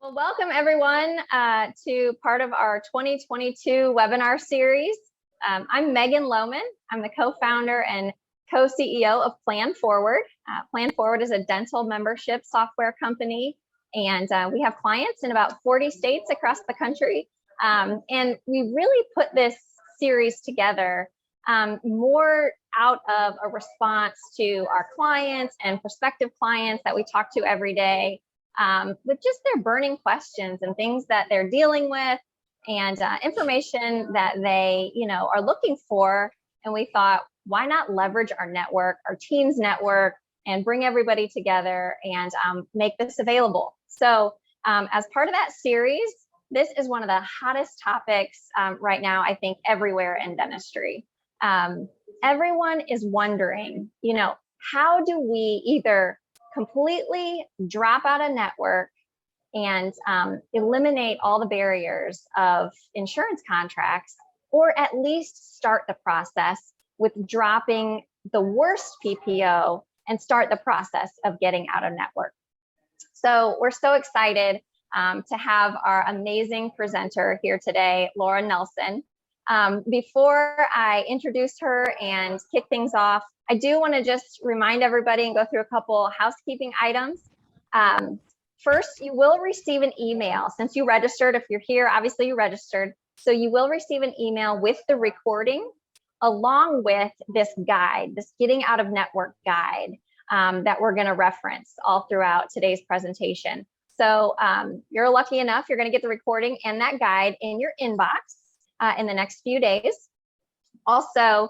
Well, welcome everyone to part of our 2022 webinar series. I'm Megan Lohman. I'm the co-founder and co-CEO of Plan Forward. Plan Forward is a dental membership software company, and we have clients in about 40 states across the country. And we really put this series together more out of a response to our clients and prospective clients that we talk to every day, with just their burning questions and things that they're dealing with, and information that they, are looking for. And we thought, why not leverage our network, our team's network, and bring everybody together and make this available. So as part of that series, this is one of the hottest topics right now, I think, everywhere in dentistry. Everyone is wondering, how do we either completely drop out of network and eliminate all the barriers of insurance contracts, or at least start the process with dropping the worst PPO and start the process of getting out of network. So we're so excited to have our amazing presenter here today, Laura Nelson. Before I introduce her and kick things off, I do want to just remind everybody and go through a couple housekeeping items. First, you will receive an email. Since you registered, if you're here, obviously you registered. So you will receive an email with the recording, along with this guide, this getting out of network guide that we're going to reference all throughout today's presentation. So you're lucky enough, you're going to get the recording and that guide in your inbox in the next few days. Also,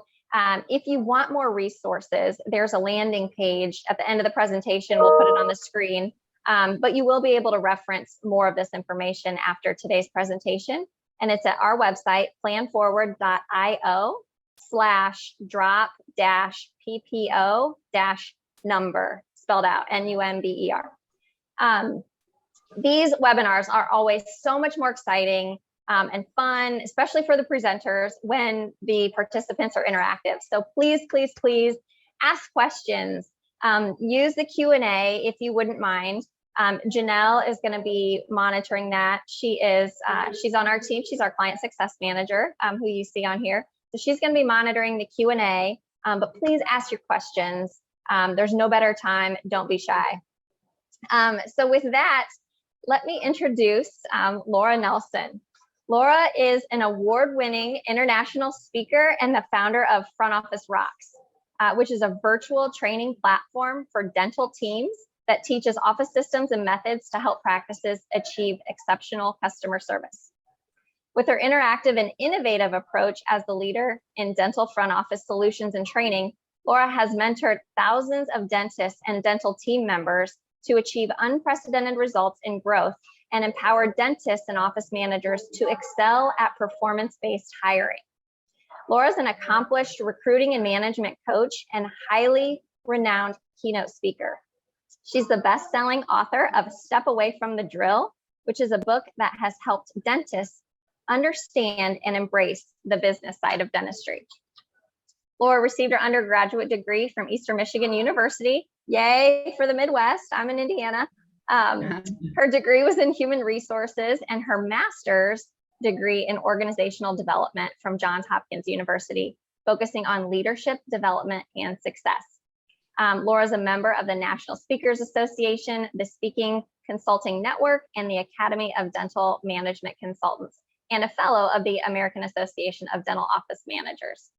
if you want more resources, there's a landing page at the end of the presentation. We'll put it on the screen, but you will be able to reference more of this information after today's presentation. And it's at our website, planforward.io/drop-PPO-number, spelled out, NUMBER. These webinars are always so much more exciting and fun, especially for the presenters, when the participants are interactive. So please, please, please ask questions. Use the Q&A if you wouldn't mind. Janelle is going to be monitoring that. She's on our team. She's our client success manager, who you see on here. So she's going to be monitoring the Q&A, but please ask your questions. There's no better time. Don't be shy. So with that, let me introduce Laura Nelson. Laura is an award-winning international speaker and the founder of Front Office Rocks, which is a virtual training platform for dental teams that teaches office systems and methods to help practices achieve exceptional customer service. With her interactive and innovative approach as the leader in dental front office solutions and training, Laura has mentored thousands of dentists and dental team members to achieve unprecedented results in growth and empower dentists and office managers to excel at performance-based hiring. Laura's an accomplished recruiting and management coach and highly renowned keynote speaker. She's the best-selling author of Step Away from the Drill, which is a book that has helped dentists understand and embrace the business side of dentistry. Laura received her undergraduate degree from Eastern Michigan University. Yay for the Midwest. I'm in Indiana. Her degree was in human resources, and her master's degree in organizational development from Johns Hopkins University, focusing on leadership development and success. Laura is a member of the National Speakers Association, the Speaking Consulting Network, and the Academy of Dental Management Consultants, and a fellow of the American Association of Dental Office Managers.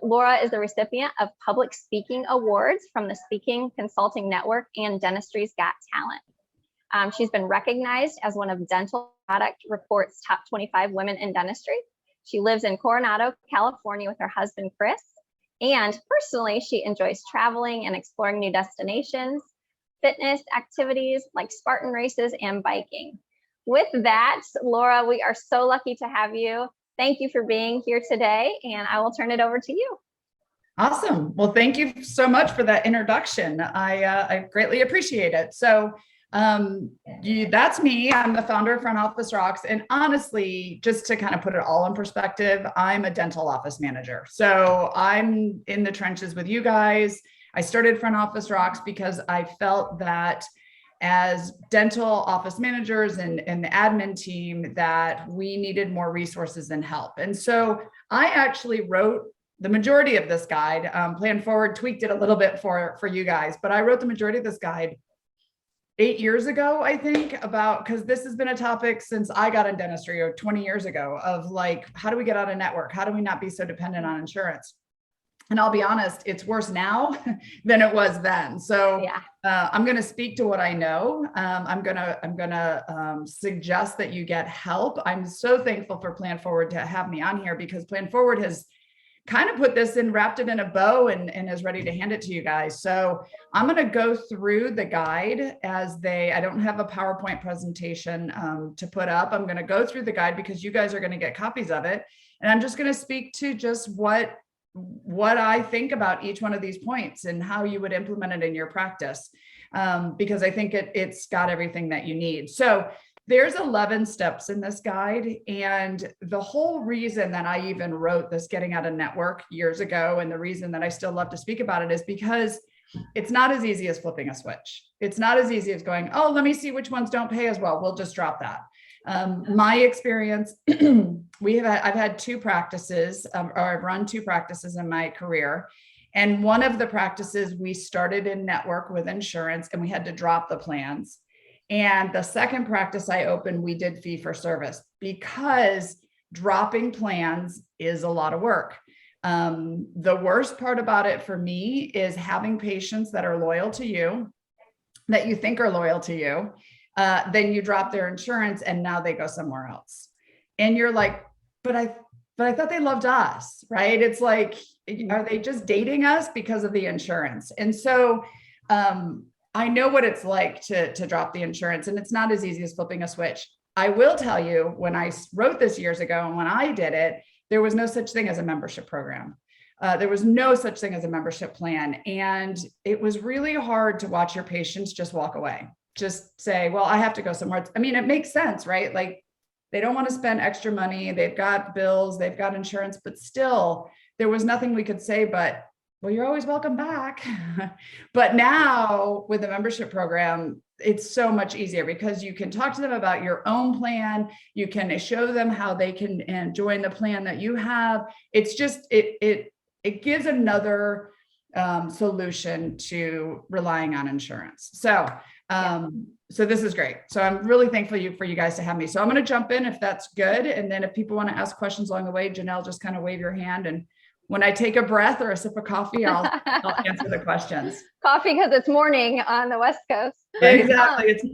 Laura is the recipient of public speaking awards from the Speaking Consulting Network and Dentistry's Got Talent. She's been recognized as one of Dental Product Report's top 25 women in dentistry. She lives in Coronado, California with her husband, Chris. And personally, she enjoys traveling and exploring new destinations, fitness activities like Spartan races and biking. With that, Laura, we are so lucky to have you. Thank you for being here today, and I will turn it over to you. Awesome. Well, thank you so much for that introduction. I greatly appreciate it. So that's me. I'm the founder of Front Office Rocks. And honestly, just to kind of put it all in perspective, I'm a dental office manager. So I'm in the trenches with you guys. I started Front Office Rocks because I felt that as dental office managers and the admin team that we needed more resources and help. And so I actually wrote the majority of this guide. Plan Forward tweaked it a little bit for you guys, but I wrote the majority of this guide 8 years ago, I think, about, because this has been a topic since I got in dentistry, or 20 years ago, of like, how do we get out of network? How do we not be so dependent on insurance? And I'll be honest, it's worse now than it was then. So Yeah. I'm going to speak to what I know. I'm going to suggest that you get help. I'm so thankful for Plan Forward to have me on here, because Plan Forward has kind of put this in, wrapped it in a bow, and is ready to hand it to you guys. So I'm going to go through the guide I don't have a PowerPoint presentation to put up. I'm going to go through the guide because you guys are going to get copies of it. And I'm just going to speak to just what I think about each one of these points and how you would implement it in your practice. Because I think it's got everything that you need. So there's 11 steps in this guide. And the whole reason that I even wrote this Getting Out of Network years ago, and the reason that I still love to speak about it, is because it's not as easy as flipping a switch. It's not as easy as going, oh, let me see which ones don't pay as well. We'll just drop that. My experience, I've had two practices, or I've run two practices in my career. And one of the practices, we started in network with insurance and we had to drop the plans. And the second practice I opened, we did fee for service, because dropping plans is a lot of work. The worst part about it for me is having patients that are loyal to you, that you think are loyal to you. Then you drop their insurance and now they go somewhere else. And you're like, but I thought they loved us, right? It's like, are they just dating us because of the insurance? And so, I know what it's like to drop the insurance, and it's not as easy as flipping a switch. I will tell you, when I wrote this years ago and when I did it, there was no such thing as a membership program. There was no such thing as a membership plan. And it was really hard to watch your patients just walk away, just say, well, I have to go somewhere. I mean, it makes sense, right? Like, they don't want to spend extra money. They've got bills, they've got insurance, but still there was nothing we could say, but, well, you're always welcome back. But now with the membership program, it's so much easier, because you can talk to them about your own plan. You can show them how they can join the plan that you have. It's just, it gives another solution to relying on insurance. So, so this is great. So I'm really thankful for you guys to have me. So I'm going to jump in if that's good. And then if people want to ask questions along the way, Janelle, just kind of wave your hand. And when I take a breath or a sip of coffee, I'll answer the questions. Coffee, because it's morning on the West Coast. Exactly. It's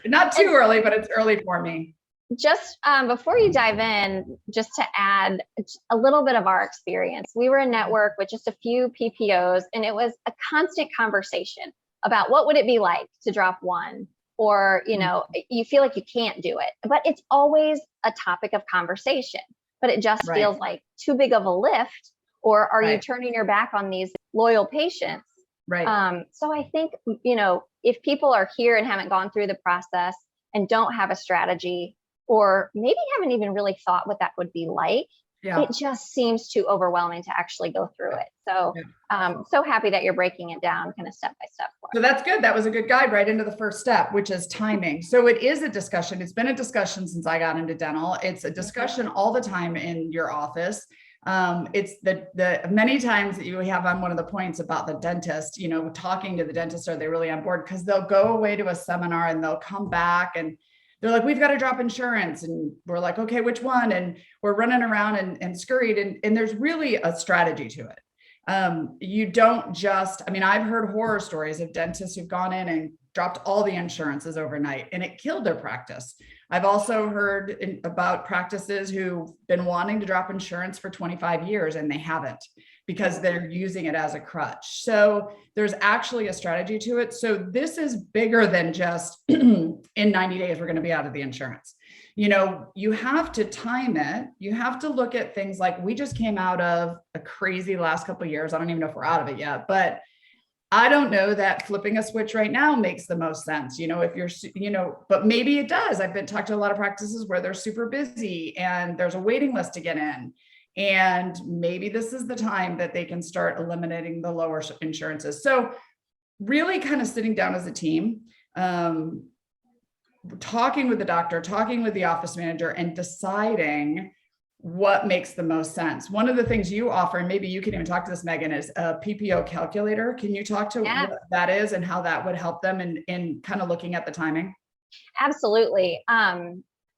not too early, but it's early for me. Just before you dive in, just to add a little bit of our experience, we were a network with just a few PPOs, and it was a constant conversation about what would it be like to drop one, or, you feel like you can't do it, but it's always a topic of conversation, but it just feels like too big of a lift, or are you turning your back on these loyal patients? Right. So I think, if people are here and haven't gone through the process and don't have a strategy, or maybe haven't even really thought what that would be like, it just seems too overwhelming to actually go through it. So so happy that you're breaking it down kind of step by step. So that's good. That was a good guide right into the first step, which is timing. So it is a discussion. It's been a discussion since I got into dental. It's a discussion all the time in your office. It's the many times that you have on one of the points about the dentist, talking to the dentist, are they really on board? Because they'll go away to a seminar and they'll come back and they're like, we've got to drop insurance. And we're like, okay, which one? And we're running around and scurried. And there's really a strategy to it. You don't just, I've heard horror stories of dentists who've gone in and dropped all the insurances overnight and it killed their practice. I've also heard about practices who've been wanting to drop insurance for 25 years and they haven't, because they're using it as a crutch. So there's actually a strategy to it. So this is bigger than just in 90 days, we're going to be out of the insurance. You have to time it. You have to look at things like, we just came out of a crazy last couple of years. I don't even know if we're out of it yet, but I don't know that flipping a switch right now makes the most sense, if you're, but maybe it does. I've been talked to a lot of practices where they're super busy and there's a waiting list to get in. And maybe this is the time that they can start eliminating the lower insurances. So really kind of sitting down as a team. talking with the doctor, talking with the office manager, and deciding what makes the most sense. One of the things you offer, and maybe you can even talk to this, Megan, is a PPO calculator. Can you talk to what that is and how that would help them in kind of looking at the timing? Absolutely.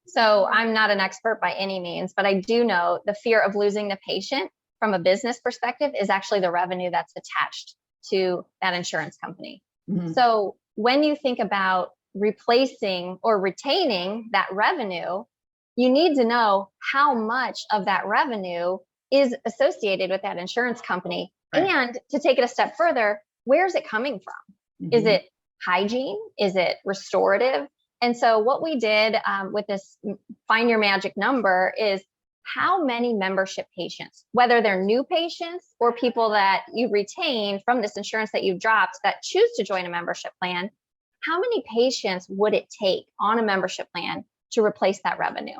So I'm not an expert by any means, but I do know the fear of losing the patient from a business perspective is actually the revenue that's attached to that insurance company. Mm-hmm. So when you think about replacing or retaining that revenue, you need to know how much of that revenue is associated with that insurance company. Right. And to take it a step further, where's it coming from? Mm-hmm. Is it hygiene? Is it restorative? And so what we did with this Find Your Magic Number is how many membership patients, whether they're new patients or people that you retain from this insurance that you've dropped that choose to join a membership plan, how many patients would it take on a membership plan to replace that revenue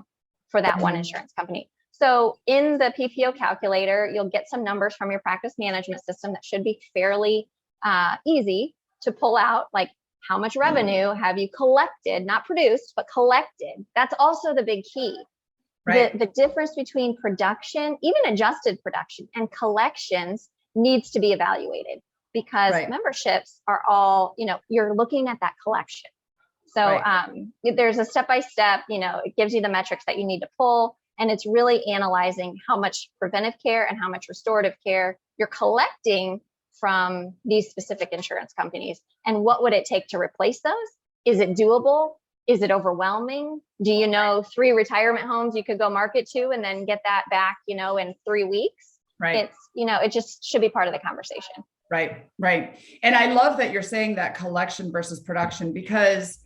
for that one insurance company? So in the PPO calculator, you'll get some numbers from your practice management system that should be fairly easy to pull out, like how much revenue have you collected, not produced, but collected. That's also the big key. Right. The difference between production, even adjusted production, and collections needs to be evaluated, because memberships are all, you're looking at that collection. So there's a step-by-step, it gives you the metrics that you need to pull, and it's really analyzing how much preventive care and how much restorative care you're collecting from these specific insurance companies. And what would it take to replace those? Is it doable? Is it overwhelming? Do you know 3 retirement homes you could go market to and then get that back, in 3 weeks? Right. It's, it just should be part of the conversation. Right. Right. And I love that you're saying that collection versus production, because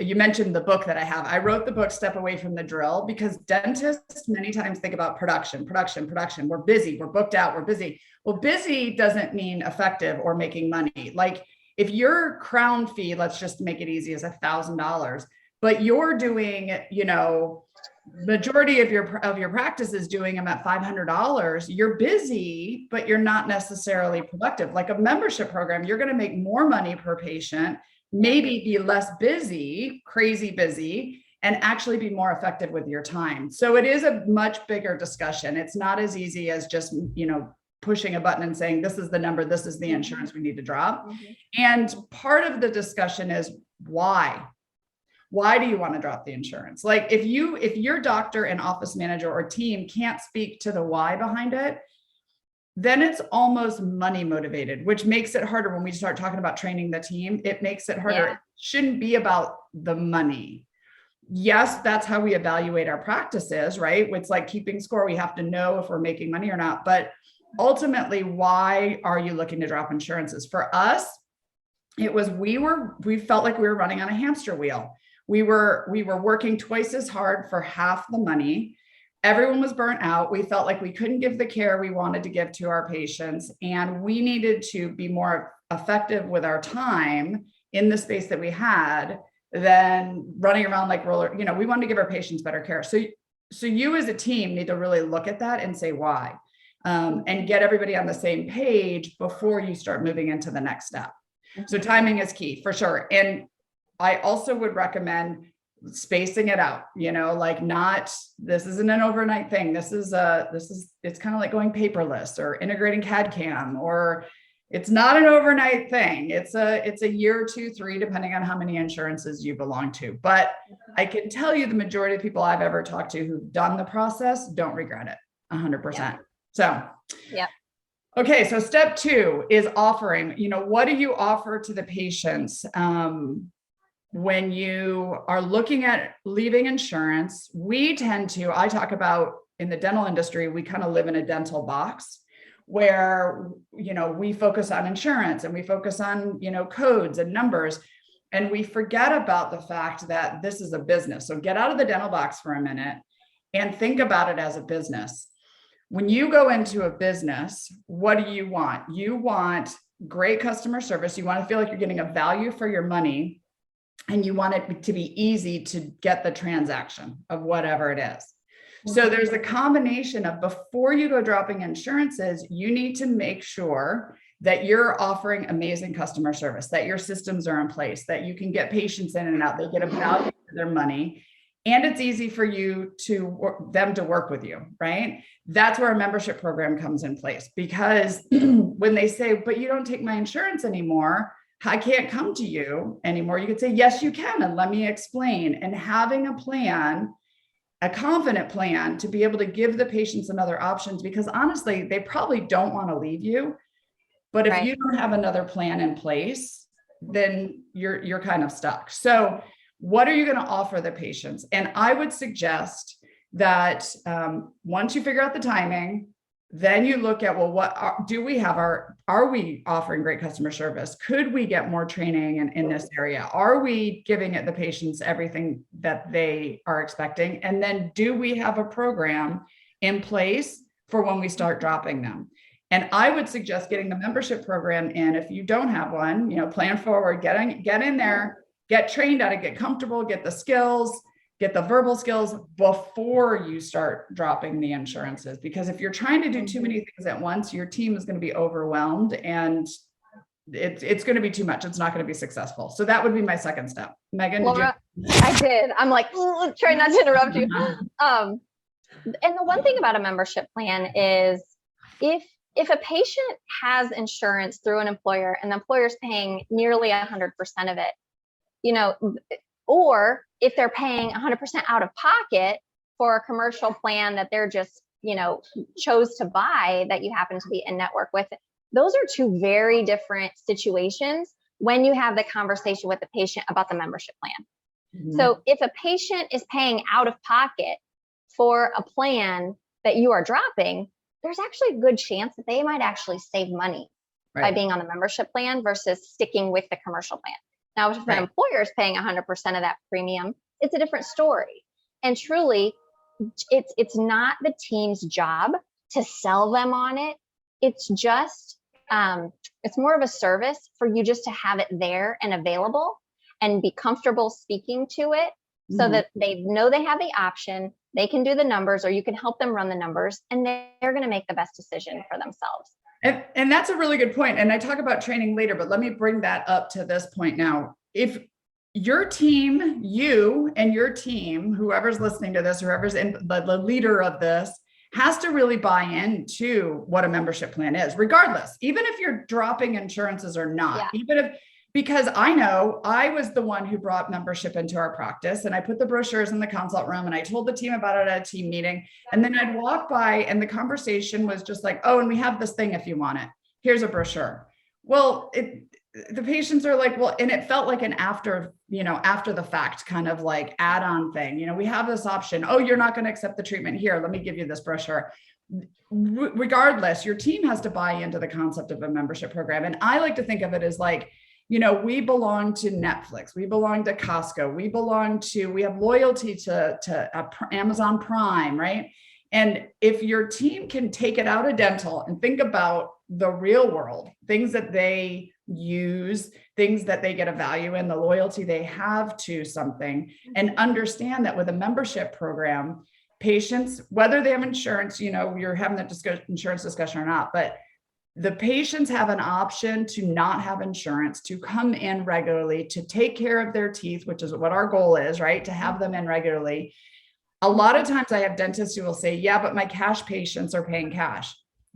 you mentioned the book that I have. I wrote the book, Step Away from the Drill, because dentists many times think about production. We're busy, we're booked out, we're busy. Well, busy doesn't mean effective or making money. Like if your crown fee, let's just make it easy, is $1,000, but you're doing, majority of your practice is doing them at $500, you're busy, but you're not necessarily productive. Like a membership program, you're going to make more money per patient, maybe be less busy, crazy busy, and actually be more effective with your time. So it is a much bigger discussion. It's not as easy as just, pushing a button and saying, this is the number, this is the insurance we need to drop. Mm-hmm. And part of the discussion is why? Why do you want to drop the insurance? Like if your doctor and office manager or team can't speak to the why behind it, then it's almost money motivated, which makes it harder when we start talking about training the team. It makes it harder. Yeah. It shouldn't be about the money. Yes, that's how we evaluate our practices, right? It's like keeping score. We have to know if we're making money or not. But ultimately, why are you looking to drop insurances? For us, it was we felt like we were running on a hamster wheel. We were working twice as hard for half the money. Everyone was burnt out. We felt like we couldn't give the care we wanted to give to our patients, and we needed to be more effective with our time in the space that we had than running around like roller. We wanted to give our patients better care. So you as a team need to really look at that and say why, and get everybody on the same page before you start moving into the next step. So timing is key for sure. And I also would recommend spacing it out, this isn't an overnight thing. It's kind of like going paperless or integrating CAD CAM, or it's not an overnight thing. It's a year, 2, 3, depending on how many insurances you belong to. But I can tell you the majority of people I've ever talked to who've done the process don't regret it 100%. Yeah. So, yeah. Okay. So step 2 is offering, what do you offer to the patients? When you are looking at leaving insurance, I talk about in the dental industry, we kind of live in a dental box where, we focus on insurance and we focus on, codes and numbers, and we forget about the fact that this is a business. So get out of the dental box for a minute and think about it as a business. When you go into a business, what do you want? You want great customer service. You want to feel like you're getting a value for your money. And you want it to be easy to get the transaction of whatever it is. So there's a combination of, before you go dropping insurances, you need to make sure that you're offering amazing customer service, that your systems are in place, that you can get patients in and out, they get a value for their money, and it's easy for you them to work with you, right? That's where a membership program comes in place, because when they say, but you don't take my insurance anymore, I can't come to you anymore. You could say, yes, you can. And let me explain. And having a plan, a confident plan to be able to give the patients another options, because honestly, they probably don't want to leave you. But if you don't have another plan in place, then you're kind of stuck. So what are you going to offer the patients? And I would suggest that once you figure out the timing, then you look at, well, do we have are we offering great customer service? Could we get more training in this area? Are we giving the patients everything that they are expecting? And then do we have a program in place for when we start dropping them? And I would suggest getting the membership program in. If you don't have one, plan forward, get in there, get trained at it, get comfortable, get the skills, get the verbal skills before you start dropping the insurances. Because if you're trying to do too many things at once, your team is going to be overwhelmed and it's going to be too much. It's not going to be successful. So that would be my second step. Megan, Laura, I did. I'm like, try not to interrupt you. And the one thing about a membership plan is if a patient has insurance through an employer and the employer is paying nearly 100% of it, or if they're paying 100% out of pocket for a commercial plan that they're just, chose to buy that you happen to be in network with, those are two very different situations when you have the conversation with the patient about the membership plan. Mm-hmm. So if a patient is paying out of pocket for a plan that you are dropping, there's actually a good chance that they might actually save money by being on the membership plan versus sticking with the commercial plan. Now, if an employer is paying 100% of that premium, it's a different story. And truly, it's not the team's job to sell them on it. It's just, it's more of a service for you just to have it there and available and be comfortable speaking to it so that they know they have the option, they can do the numbers, or you can help them run the numbers, and they're going to make the best decision for themselves. And that's a really good point. And I talk about training later, but let me bring that up to this point now. If your team, you and your team, whoever's listening to this, whoever's in the leader of this, has to really buy into what a membership plan is, regardless, even if you're dropping insurances or not, because I know I was the one who brought membership into our practice, and I put the brochures in the consult room and I told the team about it at a team meeting. And then I'd walk by and the conversation was just like, oh, and we have this thing if you want it. Here's a brochure. Well, the patients are like, well, and it felt like an after the fact kind of like add-on thing. We have this option. Oh, you're not going to accept the treatment here. Let me give you this brochure. Regardless, your team has to buy into the concept of a membership program. And I like to think of it as like, we belong to Netflix, we belong to Costco, we have loyalty to Amazon Prime, right? And if your team can take it out of dental and think about the real world, things that they use, things that they get a value in, the loyalty they have to something, and understand that with a membership program, patients, whether they have insurance, you're having that insurance discussion or not, but the patients have an option to not have insurance, to come in regularly, to take care of their teeth, which is what our goal is, right? To have them in regularly. A lot of times I have dentists who will say, yeah, but my cash patients are paying cash.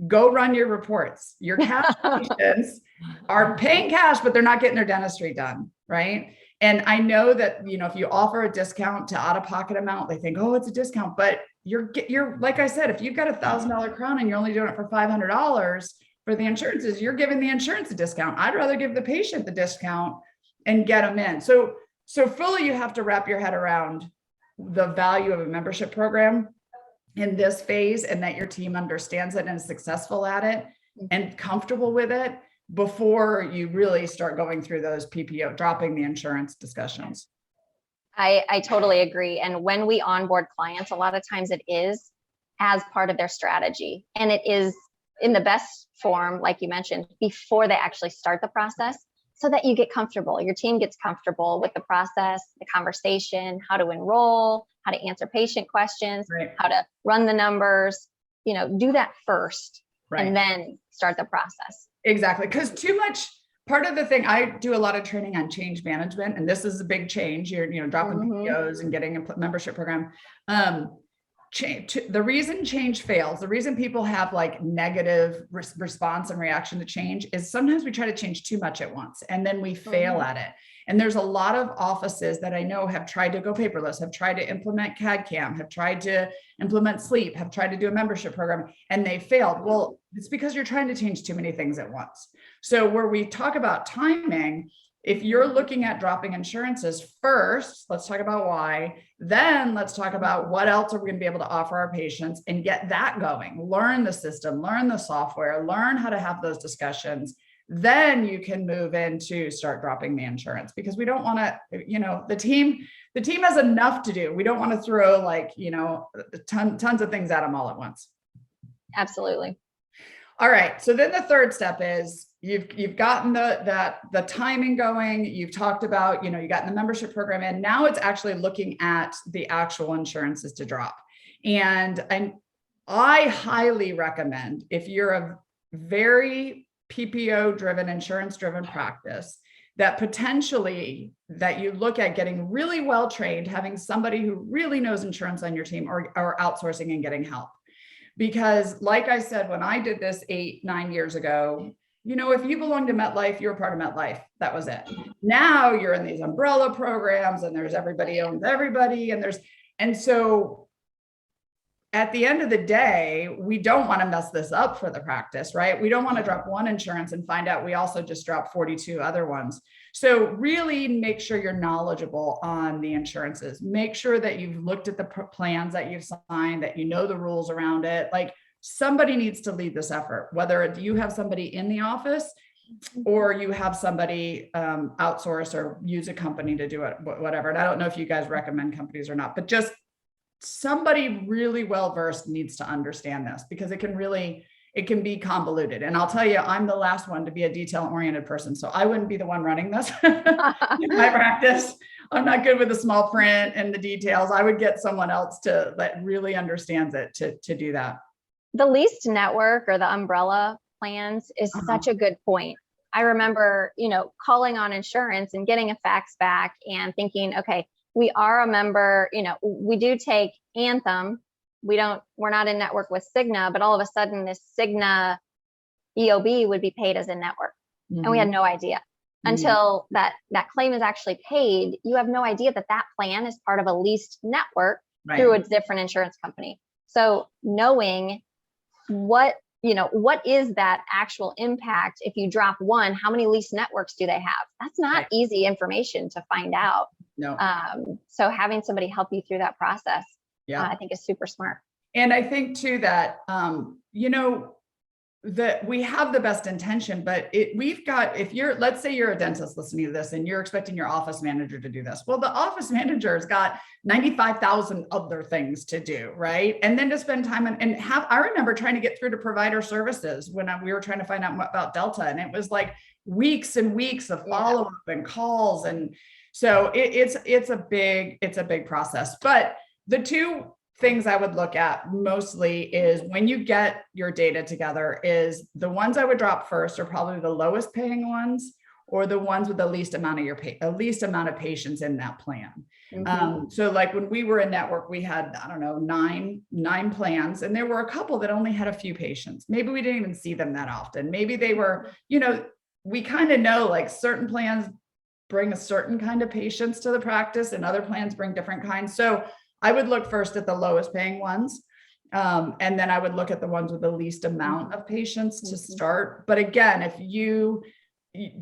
Go run your reports. Your cash patients are paying cash, but they're not getting their dentistry done, right? And I know that, if you offer a discount to out-of-pocket amount, they think, oh, it's a discount, but you're like I said, if you've got $1,000 crown and you're only doing it for $500, for the insurances, you're giving the insurance a discount. I'd rather give the patient the discount and get them in. So fully, you have to wrap your head around the value of a membership program in this phase, and that your team understands it and is successful at it and comfortable with it before you really start going through those PPO, dropping the insurance discussions. I totally agree. And when we onboard clients, a lot of times it is as part of their strategy, and it is in the best form, like you mentioned, before they actually start the process, so that you get comfortable. Your team gets comfortable with the process, the conversation, how to enroll, how to answer patient questions, how to run the numbers, do that first and then start the process. Exactly. Because too much, part of the thing, I do a lot of training on change management, and this is a big change. You're, dropping PPOs and getting a membership program. The reason change fails, the reason people have like negative response and reaction to change is sometimes we try to change too much at once and then we fail at it. And there's a lot of offices that I know have tried to go paperless, have tried to implement CAD/CAM, have tried to implement sleep, have tried to do a membership program, and they failed. Well, it's because you're trying to change too many things at once. So where we talk about timing, if you're looking at dropping insurances first, let's talk about why, then let's talk about what else are we going to be able to offer our patients and get that going. Learn the system, learn the software, learn how to have those discussions. Then you can move into start dropping the insurance, because we don't want to, the team has enough to do. We don't want to throw like, tons of things at them all at once. Absolutely. All right. So then the third step is you've gotten the timing going. You've talked about, you got the membership program in. Now it's actually looking at the actual insurances to drop. And I highly recommend, if you're a very PPO driven, insurance driven practice, that potentially that you look at getting really well trained, having somebody who really knows insurance on your team, or outsourcing and getting help. Because like I said, when I did this 8-9 years ago, if you belong to MetLife, you're a part of MetLife. That was it. Now you're in these umbrella programs and there's everybody owns everybody. And so at the end of the day, we don't want to mess this up for the practice, right? We don't want to drop one insurance and find out we also just dropped 42 other ones. So really make sure you're knowledgeable on the insurances. Make sure that you've looked at the plans that you've signed, that you know the rules around it. Like, somebody needs to lead this effort, whether you have somebody in the office or you have somebody outsource or use a company to do it, whatever. And I don't know if you guys recommend companies or not, but just somebody really well-versed needs to understand this, because it can be convoluted. And I'll tell you, I'm the last one to be a detail-oriented person. So I wouldn't be the one running this in my practice. I'm not good with the small print and the details. I would get someone else that really understands it to do that. The leased network or the umbrella plans is such a good point. I remember, calling on insurance and getting a fax back and thinking, okay, we are a member, we do take Anthem. We're not in network with Cigna, but all of a sudden this Cigna EOB would be paid as a network. And we had no idea until that claim is actually paid. You have no idea that plan is part of a leased network through a different insurance company. So knowing what is that actual impact if you drop one, how many leased networks do they have? That's not easy information to find out. No. So having somebody help you through that process, I think is super smart. And I think too that, that we have the best intention, but let's say you're a dentist listening to this and you're expecting your office manager to do this. Well, the office manager's got 95,000 other things to do, right? And then to spend time I remember trying to get through to provider services when we were trying to find out about Delta, and it was like weeks and weeks of follow-up and calls. And so it's a big process. But the two things I would look at mostly is, when you get your data together, is the ones I would drop first are probably the lowest paying ones, or the ones with the least amount of patients in that plan. So like when we were in network, we had, I don't know, nine plans, and there were a couple that only had a few patients. Maybe we didn't even see them that often. Maybe they were, we kind of know like certain plans bring a certain kind of patients to the practice and other plans bring different kinds. So I would look first at the lowest paying ones. And then I would look at the ones with the least amount of patients to start. But again, if you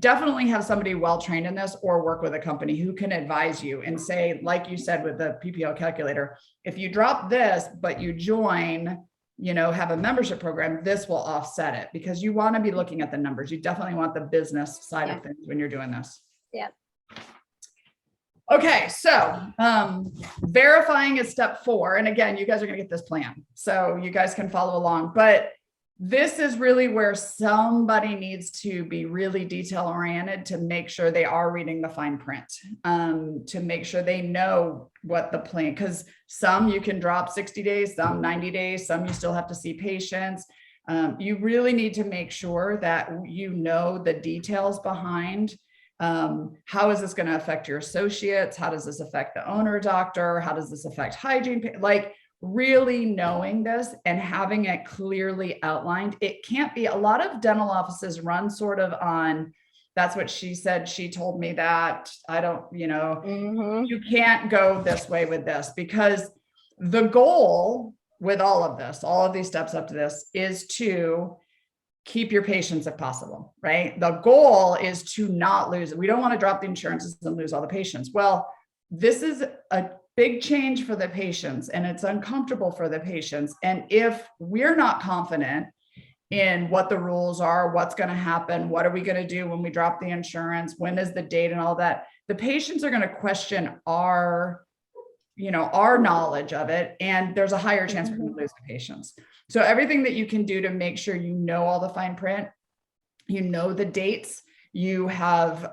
definitely have somebody well-trained in this, or work with a company who can advise you and say, like you said, with the PPO calculator, if you drop this, but you join, have a membership program, this will offset it, because you want to be looking at the numbers. You definitely want the business side of things when you're doing this. Yeah. Okay, so verifying is step 4. And again, you guys are going to get this plan, so you guys can follow along. But this is really where somebody needs to be really detail oriented to make sure they are reading the fine print, to make sure they know what the plan, because some you can drop 60 days, some 90 days, some you still have to see patients. You really need to make sure that you know the details behind how is this going to affect your associates? How does this affect the owner doctor? How does this affect hygiene? Like really knowing this and having it clearly outlined. It can't be, a lot of dental offices run sort of on, that's what she said. She told me that. I don't, you can't go this way with this, because the goal with all of this, all of these steps up to this, is to keep your patients if possible, right? The goal is to not lose it. We don't want to drop the insurances and lose all the patients. Well, this is a big change for the patients and it's uncomfortable for the patients. And if we're not confident in what the rules are, what's going to happen, what are we going to do when we drop the insurance, when is the date and all that, the patients are going to question our knowledge of it. And there's a higher chance we're going to lose the patients. So everything that you can do to make sure you know all the fine print, you know the dates, you have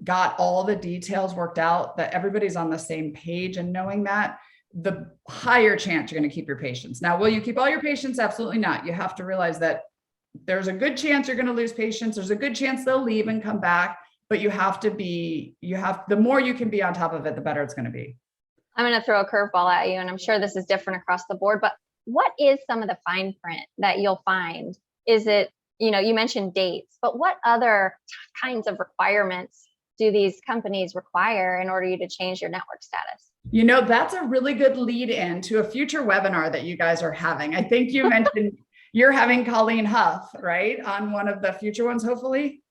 got all the details worked out, that everybody's on the same page, and knowing that, the higher chance you're going to keep your patients. Now, will you keep all your patients? Absolutely not. You have to realize that there's a good chance you're going to lose patients. There's a good chance they'll leave and come back, but the more you can be on top of it, the better it's going to be. I'm going to throw a curveball at you, and I'm sure this is different across the board, but what is some of the fine print that you'll find? Is it, you mentioned dates, but what other kinds of requirements do these companies require in order to change your network status? That's a really good lead in to a future webinar that you guys are having. I think you mentioned you're having Colleen Huff, right? On one of the future ones, hopefully.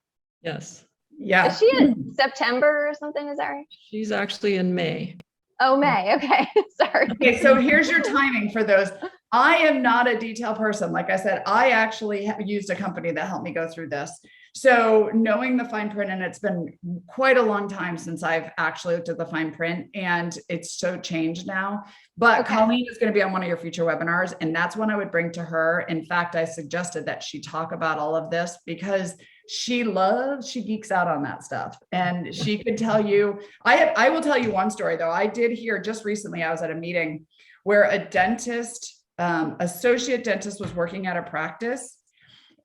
Yes. Yeah. Is she in September or something? Is that right? She's actually in May. Oh, May. Okay. Sorry. Okay. So here's your timing for those. I am not a detail person. Like I said, I actually have used a company that helped me go through this. So knowing the fine print, and it's been quite a long time since I've actually looked at the fine print, and it's so changed now, but okay. Colleen is going to be on one of your future webinars, and that's one I would bring to her. In fact, I suggested that she talk about all of this because she geeks out on that stuff. And she could tell you, I will tell you one story though. I did hear just recently, I was at a meeting where a dentist, associate dentist, was working at a practice,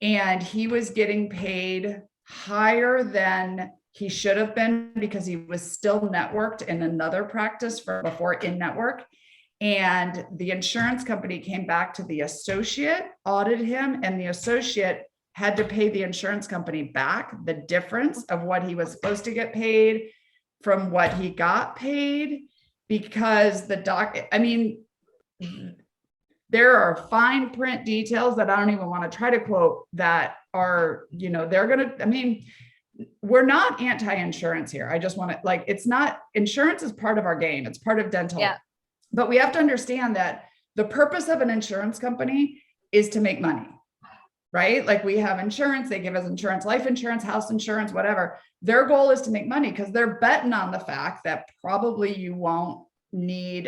and he was getting paid higher than he should have been because he was still networked in another practice before in network. And the insurance company came back to the associate, audited him, and the associate had to pay the insurance company back the difference of what he was supposed to get paid from what he got paid, because there are fine print details that I don't even want to try to quote that are, we're not anti-insurance here. I just want to, it's not, insurance is part of our game. It's part of dental, but we have to understand that the purpose of an insurance company is to make money, right? Like we have insurance, they give us insurance, life insurance, house insurance, whatever. Their goal is to make money because they're betting on the fact that probably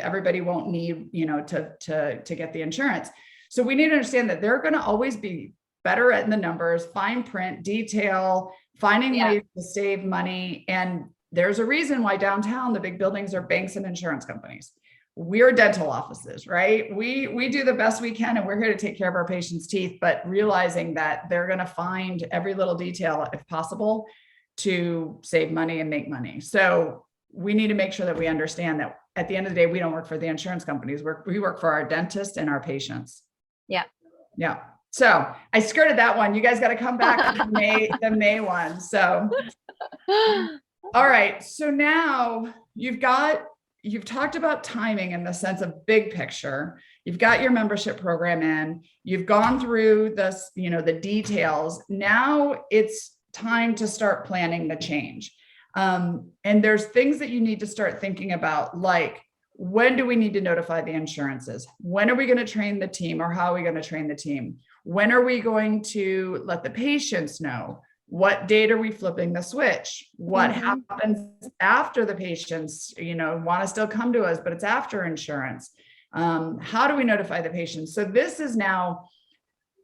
everybody won't need, to get the insurance. So we need to understand that they're going to always be better at the numbers, fine print, detail, finding ways to save money. And there's a reason why downtown, the big buildings are banks and insurance companies. We're dental offices, right? We do the best we can, and we're here to take care of our patients' teeth, but realizing that they're going to find every little detail, if possible, to save money and make money. So we need to make sure that we understand that at the end of the day, we don't work for the insurance companies. We work for our dentist and our patients. Yeah. Yeah. So I skirted that one. You guys got to come back to the May one. So, all right. So now you've talked about timing in the sense of big picture. You've got your membership program in, you've gone through this, the details. Now it's time to start planning the change. And there's things that you need to start thinking about, like, when do we need to notify the insurances? When are we going to train the team, or how are we going to train the team? When are we going to let the patients know? What date are we flipping the switch? What happens after the patients, want to still come to us, but it's after insurance? How do we notify the patients? So this is now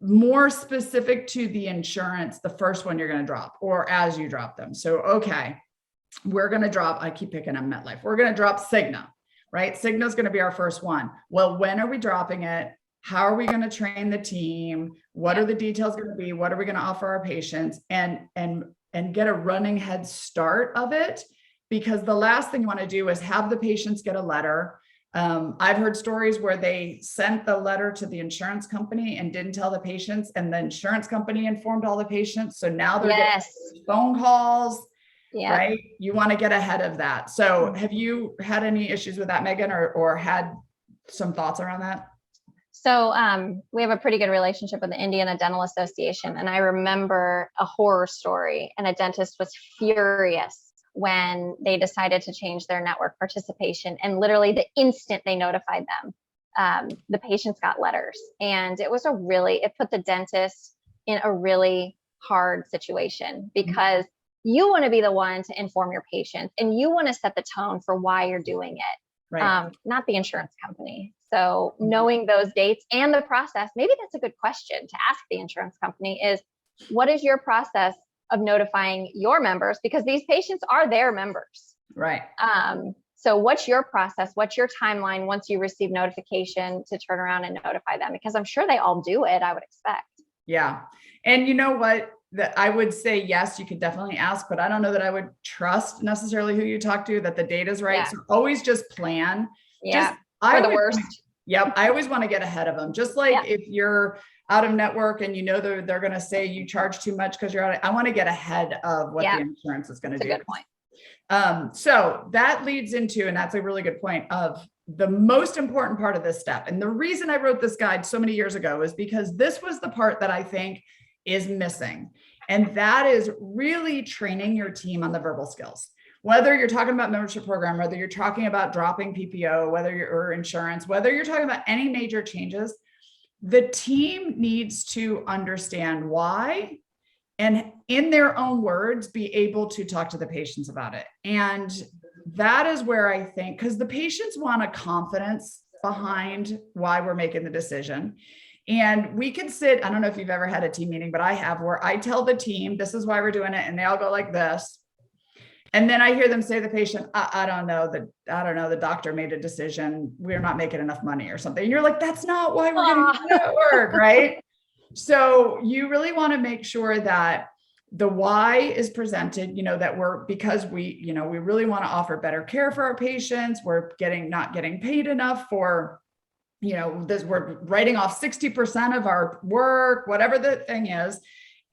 more specific to the insurance, the first one you're going to drop, or as you drop them. So, okay, we're going to drop, I keep picking on MetLife. We're going to drop Cigna, right? Cigna is going to be our first one. Well, when are we dropping it? how are we going to train the team? What Yeah. are the details going to be? What are we going to offer our patients? And get a running head start of it, because the last thing you want to do is have the patients get a letter. I've heard stories where they sent the letter to the insurance company and didn't tell the patients, and the insurance company informed all the patients. So now they're Yes. getting phone calls, Yeah. right? You want to get ahead of that. So have you had any issues with that, Megan, or had some thoughts around that? So we have a pretty good relationship with the Indiana Dental Association. And I remember a horror story, and a dentist was furious when they decided to change their network participation. And literally the instant they notified them, the patients got letters. And it put the dentist in a really hard situation, because you want to be the one to inform your patients, and you want to set the tone for why you're doing it. Right. Not the insurance company. So knowing those dates and the process, maybe that's a good question to ask the insurance company is, what is your process of notifying your members? Because these patients are their members. Right. So what's your process? What's your timeline once you receive notification to turn around and notify them? Because I'm sure they all do it, I would expect. Yeah. And you know what? That I would say, yes, you could definitely ask, but I don't know that I would trust necessarily who you talk to, that the data's right. Yeah. So always just plan. Yeah. I For the would- worst. Yep. I always want to get ahead of them. Just like Yeah. if you're out of network and you know they're going to say you charge too much because you're out, I want to get ahead of what Yeah. the insurance is going to That's do. a good point. So that leads into, and that's a really good point, of the most important part of this step. And the reason I wrote this guide so many years ago is because this was the part that I think is missing. And that is really training your team on the verbal skills. Whether you're talking about membership program, whether you're talking about dropping PPO, whether you're or insurance, whether you're talking about any major changes, the team needs to understand why, and in their own words, be able to talk to the patients about it. And that is where I think, because the patients want a confidence behind why we're making the decision. And we can sit, I don't know if you've ever had a team meeting, but I have, where I tell the team, this is why we're doing it. And they all go like this. And then I hear them say to the patient, I don't know, the doctor made a decision. We're not making enough money or something. And you're like, that's not why we're getting the network, right? So you really want to make sure that the why is presented, that because we really want to offer better care for our patients. We're not getting paid enough for, we're writing off 60% of our work, whatever the thing is.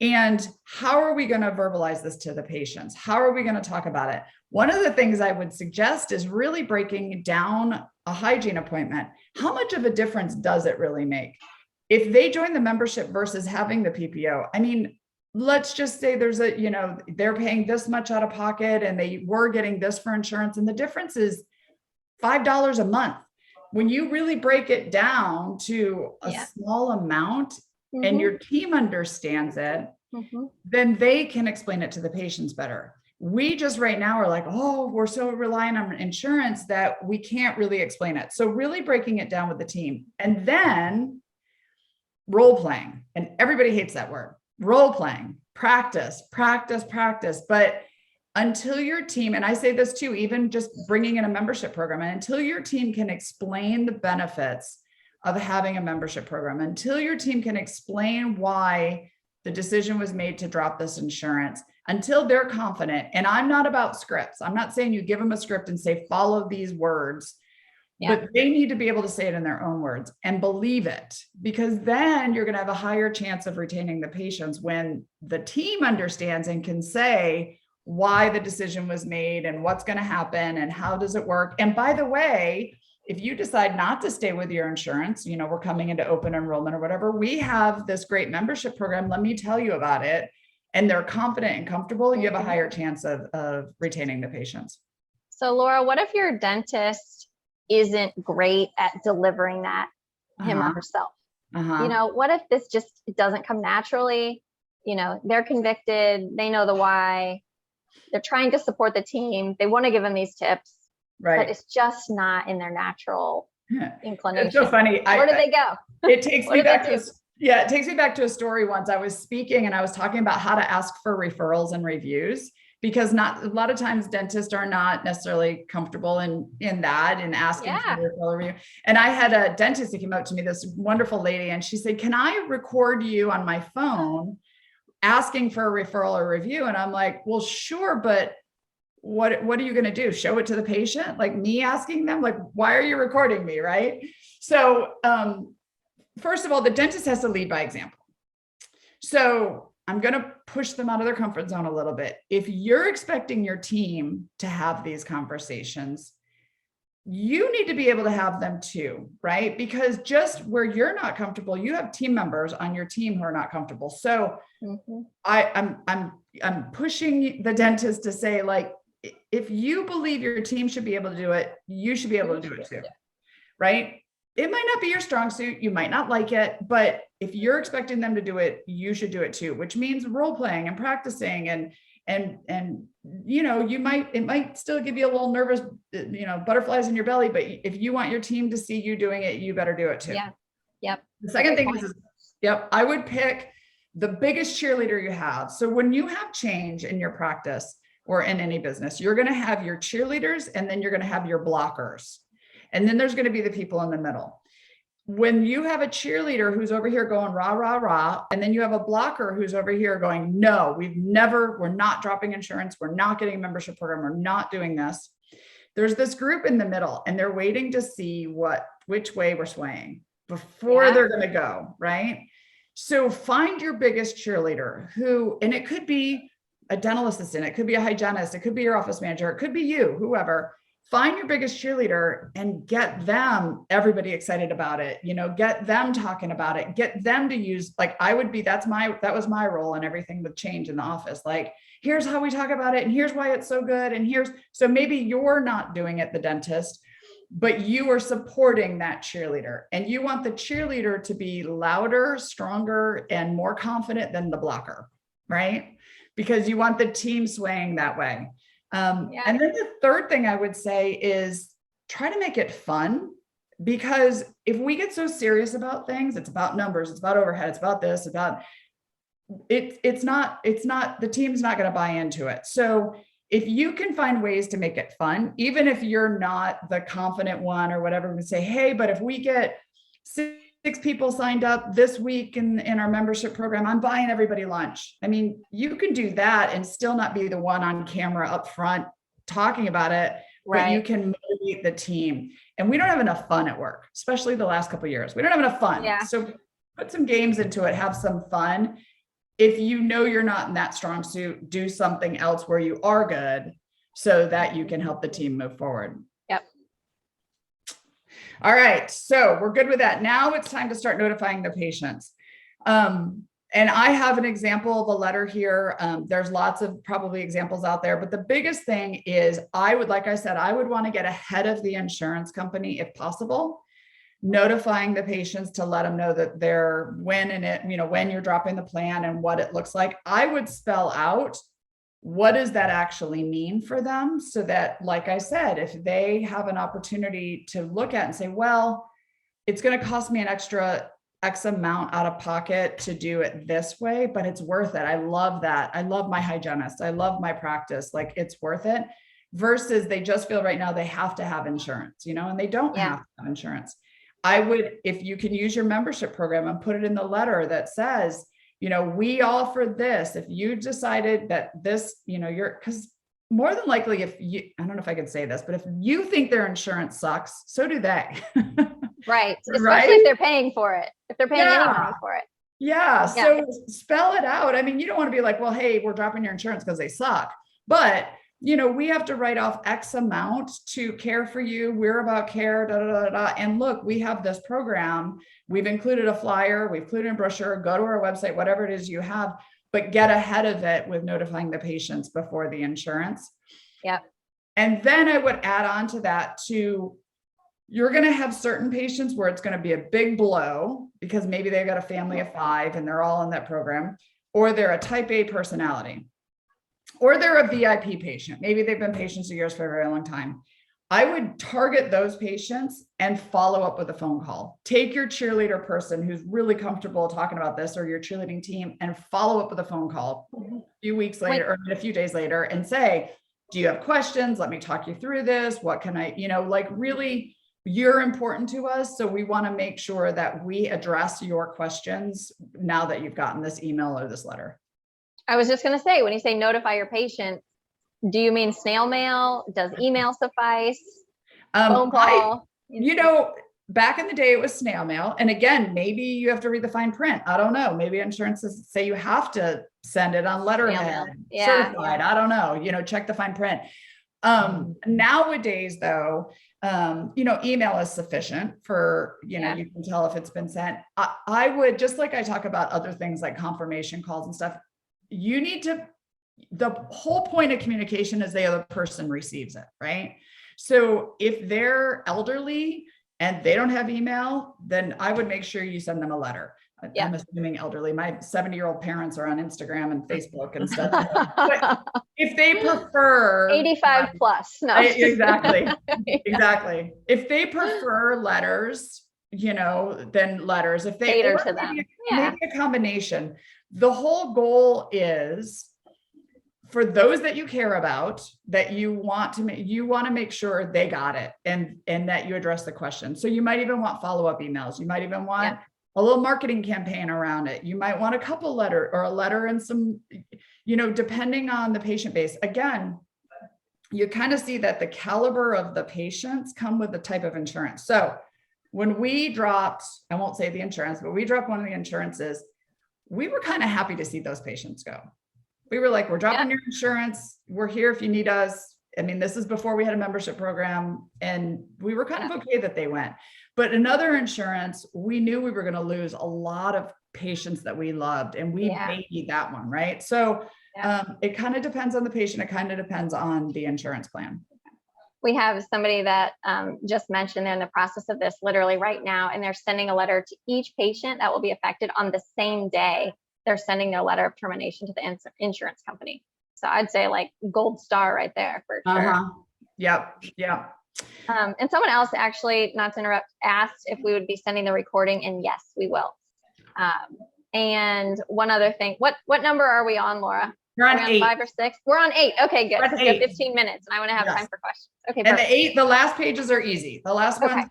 And how are we going to verbalize this to the patients? How are we going to talk about it? One of the things I would suggest is really breaking down a hygiene appointment. How much of a difference does it really make? If they join the membership versus having the PPO, I mean, let's just say there's they're paying this much out of pocket and they were getting this for insurance, and the difference is $5 a month. When you really break it down to a small amount, and your team understands it, then they can explain it to the patients better. We just right now are like, oh, we're so reliant on insurance that we can't really explain it. So really breaking it down with the team, and then role playing. And everybody hates that word, role playing, practice. But until your team, and I say this too, even just bringing in a membership program, and until your team can explain the benefits of having a membership program, until your team can explain why the decision was made to drop this insurance, until they're confident. And I'm not about scripts. I'm not saying you give them a script and say, follow these words, but they need to be able to say it in their own words and believe it, because then you're going to have a higher chance of retaining the patients when the team understands and can say why the decision was made and what's going to happen and how does it work. And by the way, if you decide not to stay with your insurance, we're coming into open enrollment or whatever, we have this great membership program. Let me tell you about it. And they're confident and comfortable. You have a higher chance of retaining the patients. So Laura, what if your dentist isn't great at delivering that, him or herself? What if this just doesn't come naturally? They're convicted. They know the why. They're trying to support the team. They want to give them these tips. Right. But it's just not in their natural inclination. It's so funny. Where do they go? It takes me back to it takes me back to a story once. I was speaking and I was talking about how to ask for referrals and reviews, because not a lot of times dentists are not necessarily comfortable in that and asking for a referral review. And I had a dentist that came up to me, this wonderful lady, and she said, can I record you on my phone asking for a referral or review? And I'm like, well, sure, but what are you going to do? Show it to the patient? Like me asking them, like, why are you recording me? Right. So, first of all, the dentist has to lead by example. So I'm going to push them out of their comfort zone a little bit. If you're expecting your team to have these conversations, you need to be able to have them too, right? Because just where you're not comfortable, you have team members on your team who are not comfortable. So I'm pushing the dentist to say, like, if you believe your team should be able to do it, you should be able to do it too, right? It might not be your strong suit. You might not like it, but if you're expecting them to do it, you should do it too, which means role playing and practicing and you know, it might still give you a little nervous, you know, butterflies in your belly, but if you want your team to see you doing it, you better do it too. Yeah. Yep. The second thing is, I would pick the biggest cheerleader you have. So when you have change in your practice or in any business, you're going to have your cheerleaders and then you're going to have your blockers. And then there's going to be the people in the middle. When you have a cheerleader who's over here going rah, rah, rah, and then you have a blocker who's over here going, no, we're not dropping insurance. We're not getting a membership program. We're not doing this. There's this group in the middle and they're waiting to see which way we're swaying before they're going to go, right? So find your biggest cheerleader and it could be a dental assistant, it could be a hygienist, it could be your office manager, it could be you, whoever. Find your biggest cheerleader and get them, everybody excited about it, you know, get them talking about it, get them to use, like that was my role in everything with change in the office. Like, here's how we talk about it. And here's why it's so good. And so maybe you're not doing it, the dentist, but you are supporting that cheerleader and you want the cheerleader to be louder, stronger, and more confident than the blocker, right? Because you want the team swaying that way. And then the third thing I would say is try to make it fun, because if we get so serious about things, it's about numbers, it's about overhead, it's about this, it's not, the team's not going to buy into it. So if you can find ways to make it fun, even if you're not the confident one or whatever, we say, hey, but if we get 6 people signed up this week in our membership program, I'm buying everybody lunch. I mean, you can do that and still not be the one on camera up front talking about it, right? But you can motivate the team. And we don't have enough fun at work, especially the last couple of years. We don't have enough fun. Yeah. So put some games into it, have some fun. If you know you're not in that strong suit, do something else where you are good so that you can help the team move forward. Yep. All right, so we're good with that. Now it's time to start notifying the patients. And I have an example of a letter here. There's lots of probably examples out there, but the biggest thing is I would want to get ahead of the insurance company if possible, notifying the patients to let them know that when you're dropping the plan and what it looks like. I would spell out what does that actually mean for them, so that, like I said, if they have an opportunity to look at and say, well, it's going to cost me an extra X amount out of pocket to do it this way, but it's worth it. I love that. I love my hygienist. I love my practice. Like, it's worth it, versus they just feel right now they have to have insurance, and they don't have to have insurance. I would, if you can use your membership program and put it in the letter that says, we offer this. If you decided that this, because more than likely, I don't know if I can say this, but if you think their insurance sucks, so do they. Right. Especially if they're paying for it, if they're paying any money for it. Yeah. So spell it out. I mean, you don't want to be like, well, hey, we're dropping your insurance because they suck. But, we have to write off X amount to care for you. We're about care, da, da, da, da. And look, we have this program. We've included a flyer. We've included a brochure. Go to our website, whatever it is you have, but get ahead of it with notifying the patients before the insurance. Yeah. And then I would add on to that you're going to have certain patients where it's going to be a big blow because maybe they've got a family of 5 and they're all in that program, or they're a type A personality, or they're a VIP patient. Maybe they've been patients of yours for a very long time. I would target those patients and follow up with a phone call. Take your cheerleader person who's really comfortable talking about this, or your cheerleading team, and follow up with a phone call a few weeks later or a few days later and say, do you have questions? Let me talk you through this. What can I, like really, you're important to us. So we want to make sure that we address your questions now that you've gotten this email or this letter. I was just going to say, when you say notify your patient, do you mean snail mail? Does email suffice? Phone call? Back in the day, it was snail mail. And again, maybe you have to read the fine print. I don't know. Maybe insurances say you have to send it on letterhead, certified. I don't know, check the fine print. Nowadays though, email is sufficient for, you can tell if it's been sent. I would, just like I talk about other things like confirmation calls and stuff, the whole point of communication is the other person receives it, right? So if they're elderly and they don't have email, then I would make sure you send them a letter. I'm assuming elderly. My 70-year-old parents are on Instagram and Facebook and stuff. But if they prefer 85 plus, no. Exactly. If they prefer letters, then letters. If they cater to them, maybe a combination. The whole goal is for those that you care about, that you want to make sure they got it and that you address the question. So you might even want follow-up emails. You might even want a little marketing campaign around it. You might want a couple letter or a letter and some, depending on the patient base. Again, you kind of see that the caliber of the patients come with the type of insurance. So when we dropped, I won't say the insurance, but we dropped one of the insurances, we were kind of happy to see those patients go. We were like, we're dropping your insurance. We're here if you need us. I mean, this is before we had a membership program, and we were kind of okay that they went. But another insurance, we knew we were going to lose a lot of patients that we loved, and we babied that one, right? So it kind of depends on the patient. It kind of depends on the insurance plan. We have somebody that just mentioned they're in the process of this literally right now, and they're sending a letter to each patient that will be affected on the same day. They're sending their letter of termination to the insurance company. So I'd say like gold star right there for sure. Yep. And someone else actually, not to interrupt, asked if we would be sending the recording, and yes, we will. And one other thing, what number are we on, Laura? We're on 8. 5 or 6? We're on 8. Okay, good. Because we have 15 minutes and I want to have time for questions. Okay, perfect. And the last pages are easy. The last one.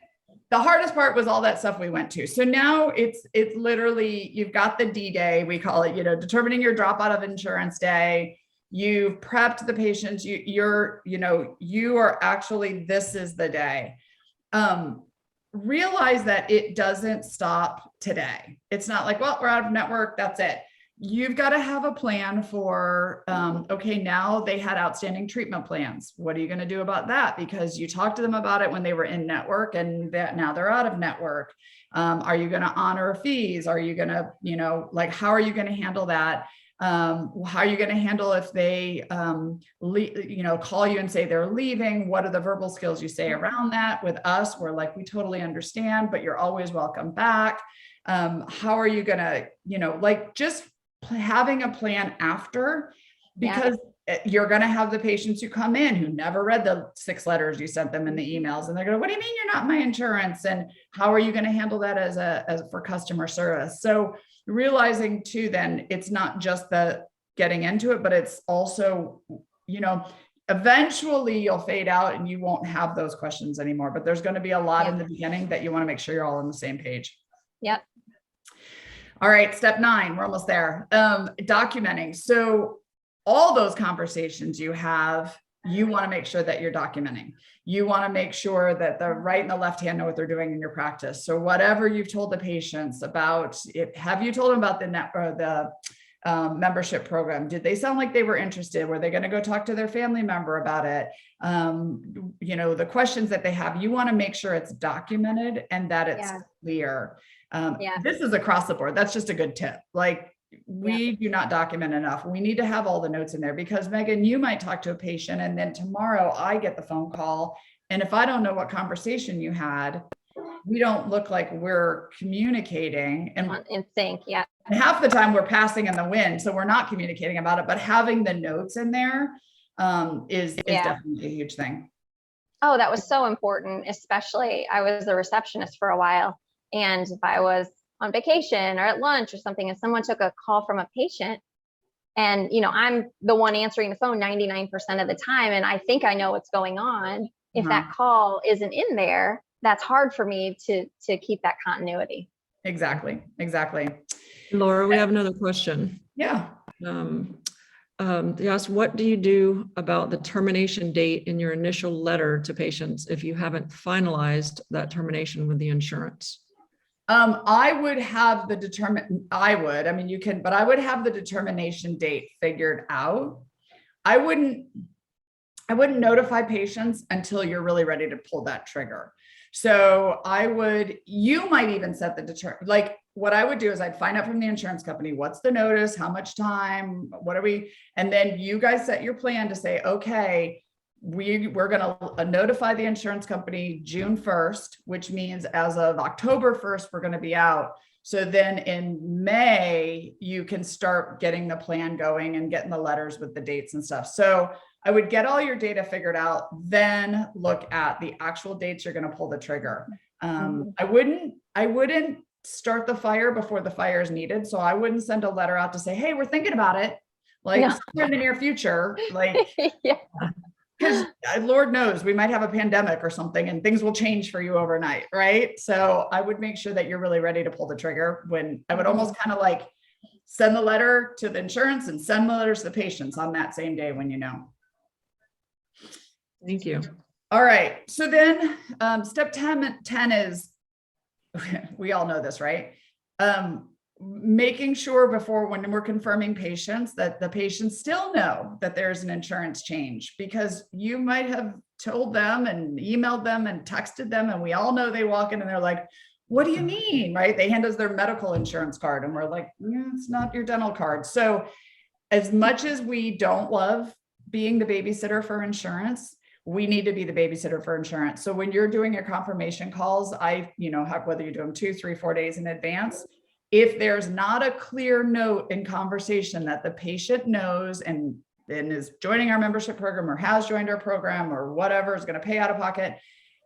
The hardest part was all that stuff we went to. So now it's literally, you've got the D-Day, we call it, determining your dropout of insurance day. You've prepped the patients. You are actually, this is the day. Realize that it doesn't stop today. It's not like, well, we're out of network, that's it. You've got to have a plan for, okay, now they had outstanding treatment plans. What are you going to do about that? Because you talked to them about it when they were in network, and that now they're out of network. Are you going to honor fees? Are you going to, how are you going to handle that? How are you going to handle if they, call you and say they're leaving? What are the verbal skills you say around that? With us, we're like, we totally understand, but you're always welcome back. How are you going to, just having a plan after, because you're going to have the patients who come in who never read the 6 letters you sent them in the emails, and they're going, what do you mean you're not my insurance? And how are you going to handle that as for customer service? So realizing too, then it's not just the getting into it, but it's also, eventually you'll fade out and you won't have those questions anymore, but there's going to be a lot in the beginning that you want to make sure you're all on the same page. Yep. All right, step 9, we're almost there. Documenting. So all those conversations you have, you want to make sure that you're documenting. You want to make sure that the right and the left hand know what they're doing in your practice. So whatever you've told the patients about, have you told them about the membership program? Did they sound like they were interested? Were they going to go talk to their family member about it? The questions that they have, you want to make sure it's documented and that it's clear. This is across the board. That's just a good tip. We do not document enough. We need to have all the notes in there, because Megan, you might talk to a patient and then tomorrow I get the phone call. And if I don't know what conversation you had, we don't look like we're communicating in sync. Yeah. And half the time we're passing in the wind. So we're not communicating about it, but having the notes in there is definitely a huge thing. Oh, that was so important, especially I was a receptionist for a while. And if I was on vacation or at lunch or something, and someone took a call from a patient, and I'm the one answering the phone 99% of the time, and I think I know what's going on. If that call isn't in there, that's hard for me to keep that continuity. Exactly. Laura, we have another question. Yeah. They asked, what do you do about the termination date in your initial letter to patients if you haven't finalized that termination with the insurance? I would have the I would have the determination date figured out. I wouldn't notify patients until you're really ready to pull that trigger. So you might even set the like what I would do is I'd find out from the insurance company, what's the notice, how much time, and then you guys set your plan to say, okay, we're going to notify the insurance company June 1st, which means as of October 1st, we're going to be out. So then in May, you can start getting the plan going and getting the letters with the dates and stuff. So I would get all your data figured out, then look at the actual dates you're going to pull the trigger. I wouldn't start the fire before the fire is needed. So I wouldn't send a letter out to say, hey, we're thinking about it, like somewhere in the near future, like, because Lord knows we might have a pandemic or something and things will change for you overnight, right? So I would make sure that you're really ready to pull the trigger. When I would almost kind of like send the letter to the insurance and send the letters to the patients on that same day when you know. Thank you. All right. So then step 10 is, we all know this, right? Making sure before when we're confirming patients that the patients still know that there's an insurance change, because you might have told them and emailed them and texted them, and we all know they walk in and they're like, what do you mean, right? They hand us their medical insurance card and we're like, yeah, it's not your dental card. So as much as we don't love being the babysitter for insurance, we need to be the babysitter for insurance. So when you're doing your confirmation calls, whether you do them 2, 3, 4 days in advance, if there's not a clear note in conversation that the patient knows and is joining our membership program or has joined our program or whatever, is going to pay out of pocket,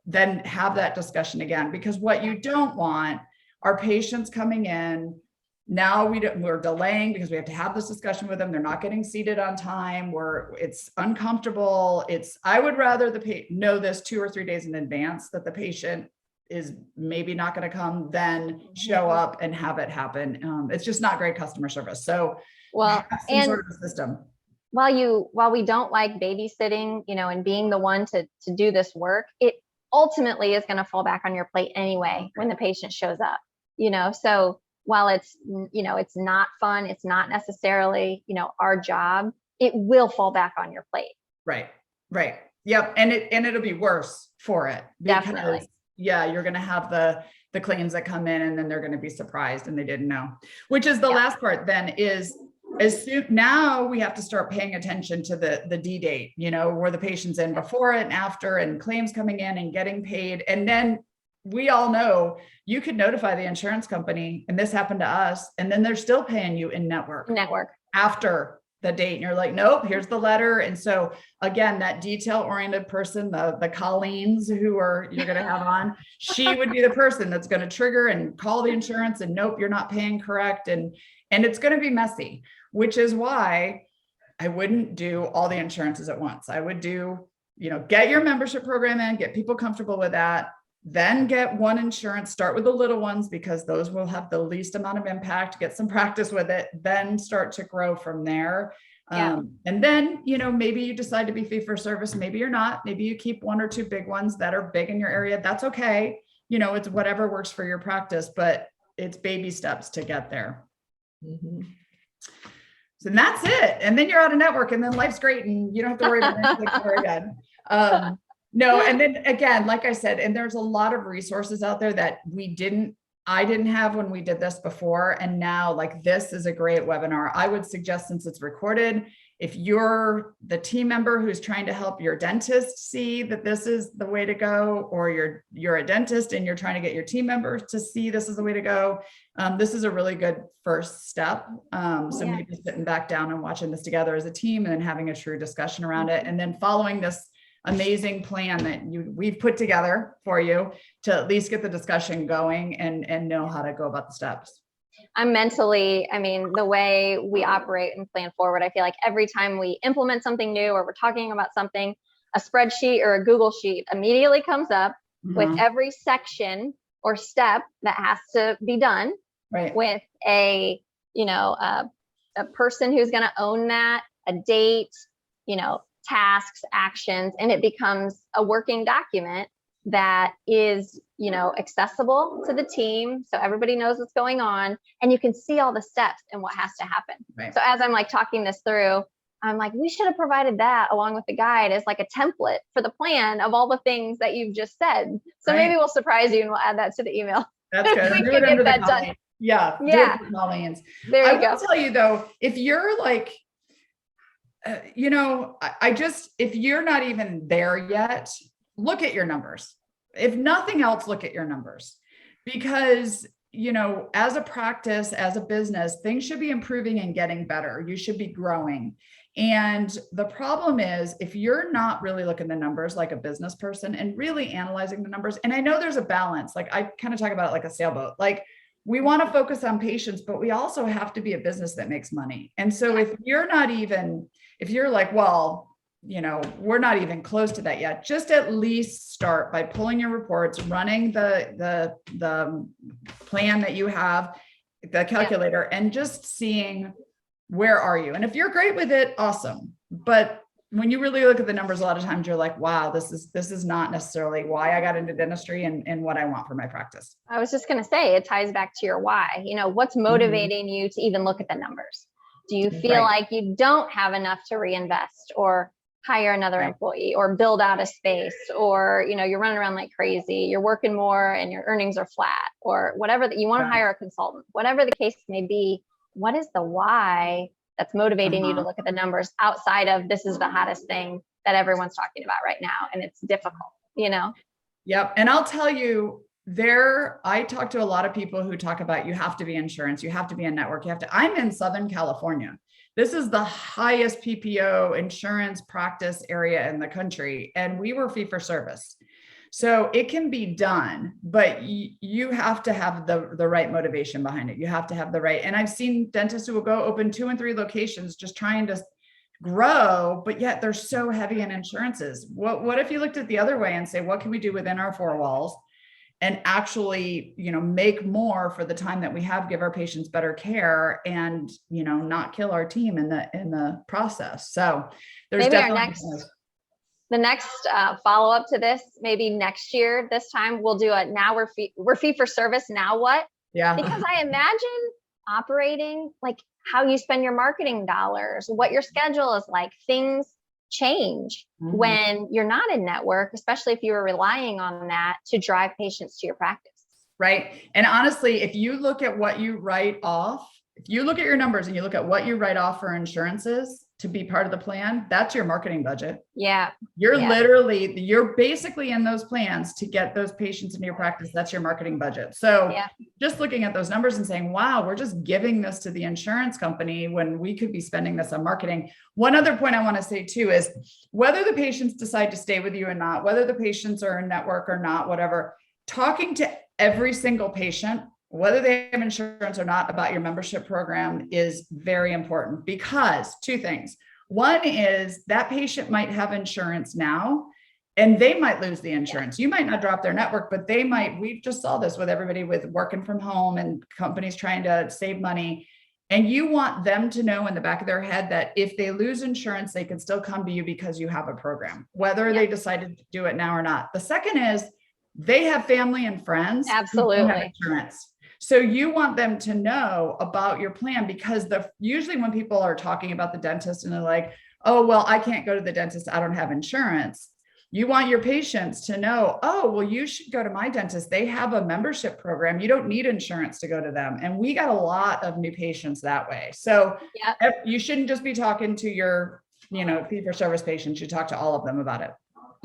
then have that discussion again. Because what you don't want are patients coming in. Now we're delaying because we have to have this discussion with them. They're not getting seated on time, it's uncomfortable. I would rather know this 2 or 3 days in advance that the patient is maybe not going to come, then show up and have it happen. It's just not great customer service. So and sort of a system. While we don't like babysitting, and being the one to do this work, it ultimately is going to fall back on your plate anyway when the patient shows up, so while it's not fun, it's not necessarily, our job, it will fall back on your plate. Right. Yep. And it'll be worse for it. Definitely. Yeah, you're going to have the claims that come in and then they're going to be surprised and they didn't know, which is the last part then is now we have to start paying attention to the D date, where the patient's in before and after and claims coming in and getting paid. And then we all know you could notify the insurance company, and this happened to us, and then they're still paying you in network after the date. And you're like, nope, here's the letter. And so again, that detail-oriented person, the Colleens you're going to have on, she would be the person that's going to trigger and call the insurance and nope, you're not paying correct. And it's going to be messy, which is why I wouldn't do all the insurances at once. I would do, get your membership program in, get people comfortable with that. Then get one insurance, start with the little ones because those will have the least amount of impact, get some practice with it, then start to grow from there. And then, maybe you decide to be fee for service. Maybe you're not, maybe you keep 1 or 2 big ones that are big in your area. That's okay. It's whatever works for your practice, but it's baby steps to get there. Mm-hmm. So that's it. And then you're out of network and then life's great and you don't have to worry about anything ever again. No, and then again, like I said, and there's a lot of resources out there that I didn't have when we did this before. And now this is a great webinar. I would suggest, since it's recorded, if you're the team member who's trying to help your dentist see that this is the way to go, or you're a dentist and you're trying to get your team members to see this is the way to go, this is a really good first step. Maybe sitting back down and watching this together as a team and then having a true discussion around it. And then following this amazing plan that we've put together for you to at least get the discussion going and know how to go about the steps. I mean, the way we operate and plan forward, I feel like every time we implement something new or we're talking about something, a spreadsheet or a Google sheet immediately comes up with every section or step that has to be done, right, with a person who's going to own that, a date, tasks, actions, and it becomes a working document that is, accessible to the team. So everybody knows what's going on and you can see all the steps and what has to happen. right. So as I'm like talking this through, I'm like, we should have provided that along with the guide as like a template for the plan of all the things that you've just said. So maybe we'll surprise you and we'll add that to the email. That's good. We can get that done. Yeah. Yeah. There you go. I will tell you though, if you're like, if you're not even there yet, look at your numbers. If nothing else, look at your numbers, because, as a practice, as a business, things should be improving and getting better. You should be growing. And the problem is if you're not really looking at the numbers like a business person and really analyzing the numbers, and I know there's a balance, like I kind of talk about it like a sailboat, like we want to focus on patients, but we also have to be a business that makes money. And so if you're like, well, we're not even close to that yet, just at least start by pulling your reports, running the plan that you have, the calculator, and just seeing where are you. And if you're great with it, awesome. But when you really look at the numbers, a lot of times you're like, wow, this is not necessarily why I got into dentistry and what I want for my practice. I was just going to say, it ties back to your why. What's motivating you to even look at the numbers? Do you feel like you don't have enough to reinvest or hire another employee or build out a space, or, you're running around like crazy, you're working more and your earnings are flat, or whatever, that you want to hire a consultant, whatever the case may be? What is the why that's motivating you to look at the numbers outside of this is the hottest thing that everyone's talking about right now and it's difficult, Yep. And I'll tell you, I talk to a lot of people who talk about you have to be insurance, you have to be a network, I'm in Southern California. This is the highest PPO insurance practice area in the country. And we were fee for service. So it can be done, but you have to have the right motivation behind it. You have to have the right. And I've seen dentists who will go open 2 and 3 locations just trying to grow, but yet they're so heavy in insurances. What if you looked at the other way and say, what can we do within our 4 walls and actually, make more for the time that we have, give our patients better care, and, not kill our team in the process. So there's maybe definitely the next follow-up to this, maybe next year, this time we'll do a, now we're fee for service. Now what? Yeah. Because I imagine operating, like how you spend your marketing dollars, what your schedule is like, things change when you're not in network, especially if you were relying on that to drive patients to your practice. Right. And honestly, if you look at what you write off, if you look at your numbers and you look at what you write off for insurances to be part of the plan, that's your marketing budget. Yeah. You're basically in those plans to get those patients into your practice. That's your marketing budget. So just looking at those numbers and saying, wow, we're just giving this to the insurance company when we could be spending this on marketing. One other point I want to say too is whether the patients decide to stay with you or not, whether the patients are in network or not, whatever, talking to every single patient, whether they have insurance or not, about your membership program is very important, because 2 things. One is that patient might have insurance now and they might lose the insurance. You might not drop their network, but they might. We just saw this with everybody with working from home and companies trying to save money. And you want them to know in the back of their head that if they lose insurance, they can still come to you because you have a program, whether they decided to do it now or not. The second is they have family and friends. Absolutely. Who have insurance. So you want them to know about your plan, because usually when people are talking about the dentist and they're like, oh, well, I can't go to the dentist, I don't have insurance. You want your patients to know, oh, well, you should go to my dentist. They have a membership program. You don't need insurance to go to them. And we got a lot of new patients that way. So you shouldn't just be talking to your, fee for service patients. You talk to all of them about it.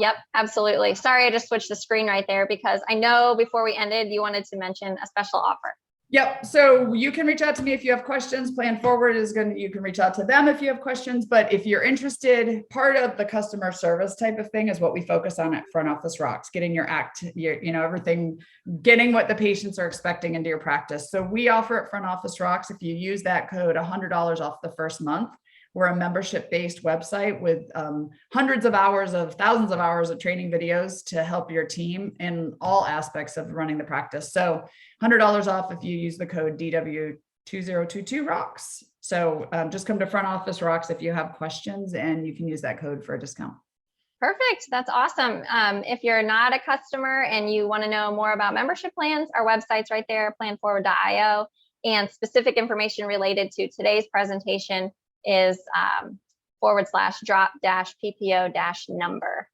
Yep, absolutely. Sorry, I just switched the screen right there because I know before we ended, you wanted to mention a special offer. Yep. So you can reach out to me if you have questions. Plan Forward you can reach out to them if you have questions. But if you're interested, part of the customer service type of thing is what we focus on at Front Office Rocks, getting everything, getting what the patients are expecting into your practice. So we offer at Front Office Rocks, if you use that code, $100 off the first month. We're a membership-based website with thousands of hours of training videos to help your team in all aspects of running the practice. So $100 off if you use the code DW2022ROCKS. So just come to Front Office Rocks if you have questions, and you can use that code for a discount. Perfect. That's awesome. If you're not a customer and you want to know more about membership plans, our website's right there, planforward.io, and specific information related to today's presentation is /drop-PPO-number.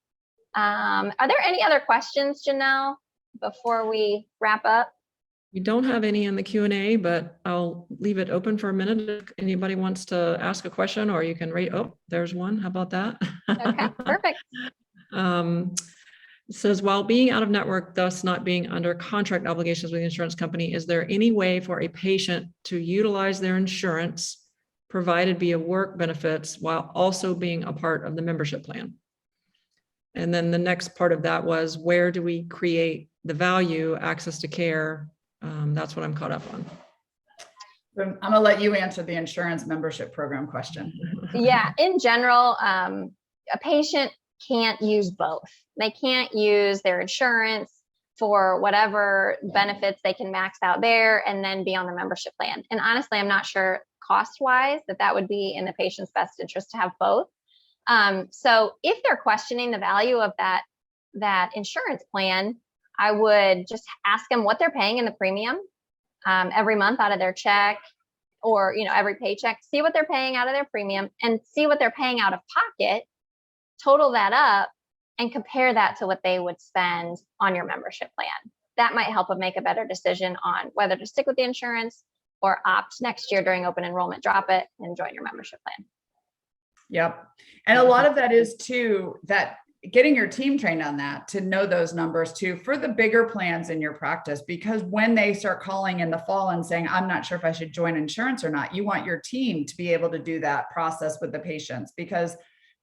Are there any other questions, Janelle, before we wrap up? We don't have any in the Q&A, but I'll leave it open for a minute if anybody wants to ask a question, or you can rate. Oh, there's one. How about that? Okay, perfect. It says, while being out of network, thus not being under contract obligations with the insurance company, is there any way for a patient to utilize their insurance provided via work benefits while also being a part of the membership plan? And then the next part of that was, where do we create the value, access to care? That's what I'm caught up on. I'm going to let you answer the insurance membership program question. Yeah, in general, a patient can't use both. They can't use their insurance for whatever benefits they can max out there and then be on the membership plan. And honestly, I'm not sure cost-wise that would be in the patient's best interest to have both. So if they're questioning the value of that insurance plan, I would just ask them what they're paying in the premium every month out of their check, or every paycheck. See what they're paying out of their premium and see what they're paying out of pocket. Total that up and compare that to what they would spend on your membership plan. That might help them make a better decision on whether to stick with the insurance or opt next year during open enrollment, drop it and join your membership plan. Yep. And a lot of that is too, that getting your team trained on that, to know those numbers too, for the bigger plans in your practice, because when they start calling in the fall and saying, I'm not sure if I should join insurance or not, you want your team to be able to do that process with the patients, because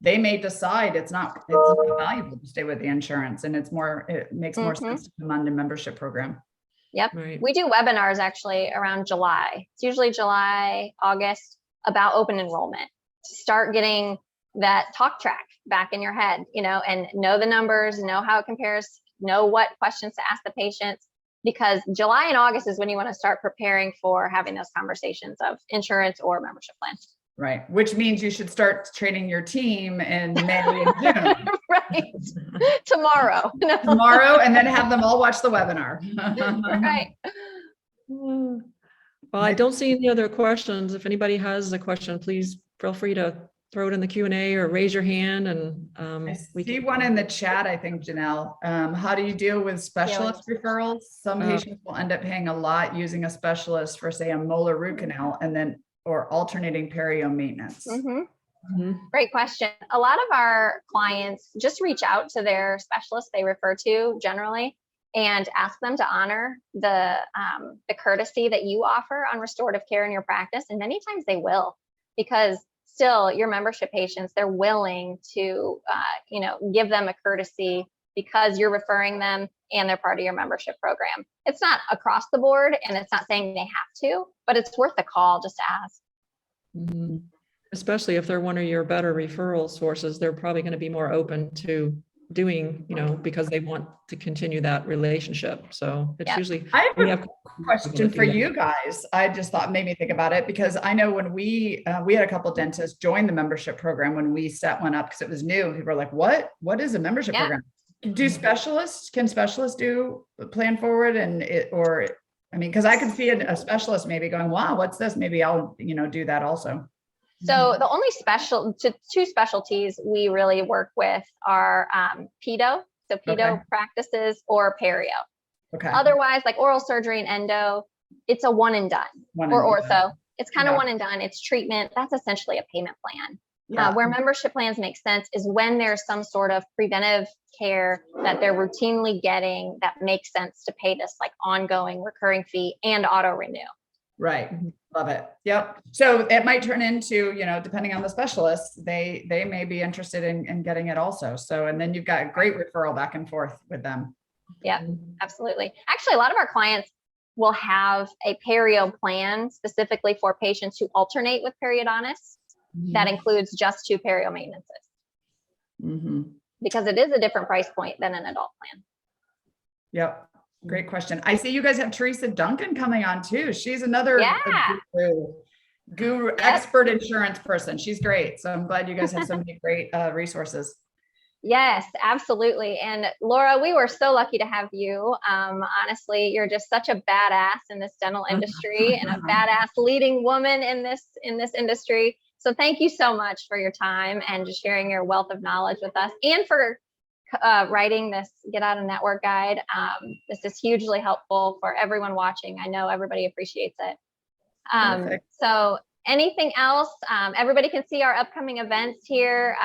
they may decide it's not valuable to stay with the insurance, and it makes more sense to come on the membership program. Yep. Right. We do webinars actually around July. It's usually July, August, about open enrollment, to start getting that talk track back in your head, and know the numbers, know how it compares, know what questions to ask the patients, because July and August is when you want to start preparing for having those conversations of insurance or membership plan. Right. Which means you should start training your team in May and June. Right. Tomorrow. Tomorrow, and then have them all watch the webinar. Right. Well, I don't see any other questions. If anybody has a question, please feel free to throw it in the Q&A or raise your hand. And I see one in the chat, I think, Janelle. How do you deal with specialist referrals? Some patients will end up paying a lot using a specialist for, say, a molar root canal, or alternating perio maintenance. Great question. A lot of our clients just reach out to their specialist they refer to generally and ask them to honor the courtesy that you offer on restorative care in your practice. And many times they will, because still your membership patients, they're willing to, give them a courtesy because you're referring them and they're part of your membership program. It's not across the board, and it's not saying they have to, but it's worth a call just to ask. Especially if they're one of your better referral sources, they're probably going to be more open to doing, because they want to continue that relationship. So it's usually. I have a question for you guys. I just thought, made me think about it, because I know when we had a couple of dentists join the membership program when we set one up, because it was new. People were like, what is a membership program? Can specialists do Plan Forward because I could see a specialist maybe going, wow, what's this? Maybe I'll, do that also. So the only two specialties we really work with are pedo, so pedo practices, or perio. Okay. Otherwise, like oral surgery and endo, it's a one and done. Or ortho, it's kind of one and done. It's treatment. That's essentially a payment plan. Yeah. Where membership plans make sense is when there's some sort of preventive care that they're routinely getting that makes sense to pay this like ongoing recurring fee and auto renew. Right. Love it. Yep. So it might turn into, depending on the specialist, they may be interested in getting it also. So, and then you've got a great referral back and forth with them. Yeah, absolutely. Actually, a lot of our clients will have a perio plan specifically for patients who alternate with periodontists. That includes just 2 perio maintenances. Because it is a different price point than an adult plan. Yep. Great question. I see you guys have Teresa Duncan coming on too. She's another guru, expert insurance person. She's great. So I'm glad you guys have so many great resources. Yes, absolutely. And Laura, we were so lucky to have you. Honestly, you're just such a badass in this dental industry and a badass leading woman in this industry. So thank you so much for your time and just sharing your wealth of knowledge with us, and for writing this Get Out of Network guide. This is hugely helpful for everyone watching. I know everybody appreciates it. So anything else? Everybody can see our upcoming events here.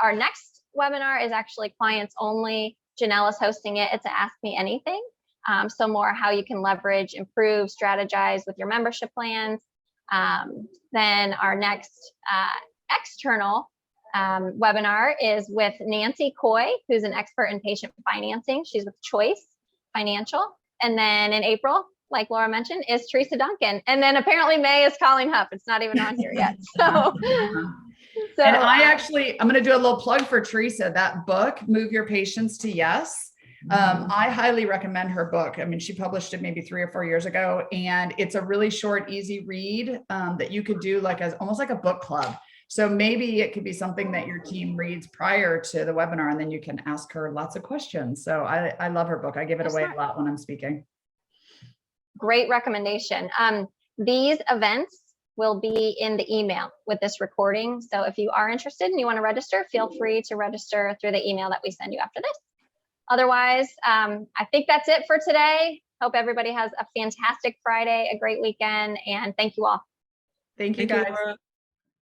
Our next webinar is actually clients only. Janelle is hosting it. It's a Ask Me Anything. So more how you can leverage, improve, strategize with your membership plans. Then our next external webinar is with Nancy Coy, who's an expert in patient financing. She's with Choice Financial. And then in April, like Laura mentioned, is Teresa Duncan. And then apparently May is Colleen Huff. It's not even on here yet. So, and I'm going to do a little plug for Teresa. That book, Move Your Patients to Yes. I highly recommend her book. I mean, she published it maybe 3 or 4 years ago, and it's a really short, easy read that you could do like almost like a book club. So maybe it could be something that your team reads prior to the webinar, and then you can ask her lots of questions. So I love her book. I give it away a lot when I'm speaking. Great recommendation. These events will be in the email with this recording. So if you are interested and you want to register, feel free to register through the email that we send you after this. Otherwise, I think that's it for today. Hope everybody has a fantastic Friday, a great weekend, and thank you all. Thank you, guys. Laura.